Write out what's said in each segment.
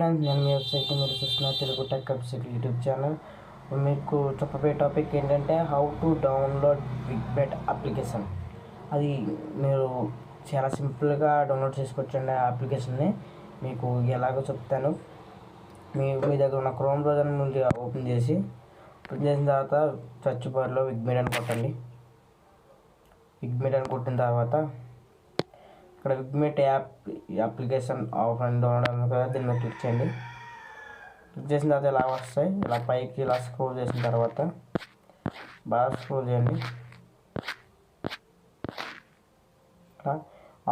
Friends, నేను మీ website మీరు చూస్తున్న Telugu tech website YouTube channel. మీకు చెప్పబోయే టాపిక్ ఏంటంటే హౌ టు డౌన్లోడ్ బిగ్బెట్ అప్లికేషన్. అది మీరు చాలా సింపుల్గా డౌన్లోడ్ చేసుకోవచ్చండి. ఆ అప్లికేషన్ని మీకు ఎలాగో చెప్తాను. మీ దగ్గర ఉన్న క్రోమ్ బ్రౌజర్ నుండి ఓపెన్ చేసిన తర్వాత సెర్చ్ బార్లో బిగ్బెట్ అని కొట్టండి. బిగ్బెట్ అని కొట్టిన తర్వాత ఇక్కడ బిగ్బెట్ అప్లికేషన్ ఆఫ్లైన్ డౌన్లోడ్ అన్న కదా, దీన్ని మీద క్లిక్ చేయండి. క్లిక్ చేసిన తర్వాత ఇలా వస్తాయి. ఇలా పైకి ఇలా స్క్రోల్ చేసిన తర్వాత బాగా స్క్రోల్ చేయండి. ఇలా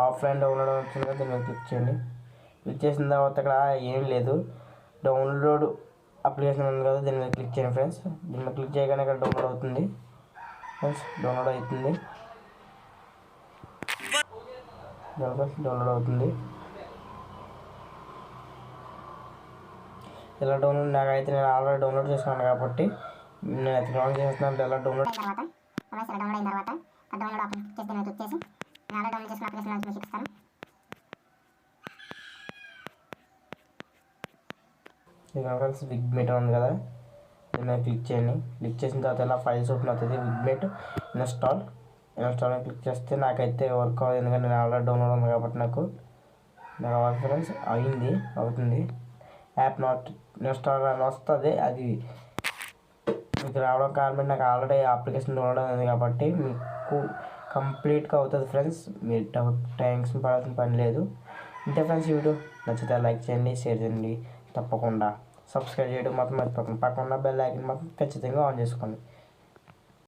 ఆఫ్లైన్ డౌన్లోడ్ వచ్చింది కదా, దీన్ని మీద క్లిక్ చేయండి. క్లిక్ చేసిన తర్వాత ఇక్కడ ఏం లేదు, డౌన్లోడ్ అప్లికేషన్ ఉంది కదా, దీని మీద క్లిక్ చేయండి ఫ్రెండ్స్. దీని మీద క్లిక్ చేయగానే ఇక్కడ డౌన్లోడ్ అవుతుంది ఫ్రెండ్స్. డౌన్లోడ్ అవుతుంది. ఇలా డౌన్లోడ్ నాకైతే నేను ఆల్రెడీ డౌన్లోడ్ చేసుకున్నాను కాబట్టి నేను అయితే డౌన్లోడ్ చేస్తున్నాను. ఇలా డౌన్లోడ్ అయిన తర్వాత డౌన్లోడ్ ఆప్షన్ క్లిక్ చేసి నేను ఆల్రెడీ డౌన్లోడ్ చేసిన అప్లికేషన్ నుంచి మీకు చూపిస్తాను. ఫ్రెండ్స్, బిగ్బెట్ ఉంది కదా, దీని మీద క్లిక్ చేయండి. క్లిక్ చేసిన తర్వాత ఇలా ఫైల్స్ ఓపెన్ అవుతుంది. బిగ్బెట్ ఇన్స్టాల్ క్లిక్ చేస్తే నాకైతే వర్క్ అవ్వదు, ఎందుకంటే నేను ఆల్రెడీ డౌన్లోడ్ ఉంది కాబట్టి నాకు ఫ్రెండ్స్ అవుతుంది. యాప్ నాట్ ఇన్స్టాల్ అని వస్తుంది. అది మీకు రావడం కారణం నాకు ఆల్రెడీ అప్లికేషన్ డౌన్లోడ్ ఉంది కాబట్టి మీకు కంప్లీట్గా అవుతుంది ఫ్రెండ్స్. మీరు టైంక్స్ పడాల్సిన పని లేదు. ఇంతే ఫ్రెండ్స్. ఈ వీడియో నచ్చితే లైక్ చేయండి, షేర్ చేయండి. తప్పకుండా సబ్స్క్రైబ్ చేయడం మాత్రం మర్చిపోకండి. పక్కన బెల్ ఐకాన్ మాత్రం ఖచ్చితంగా ఆన్ చేసుకోండి.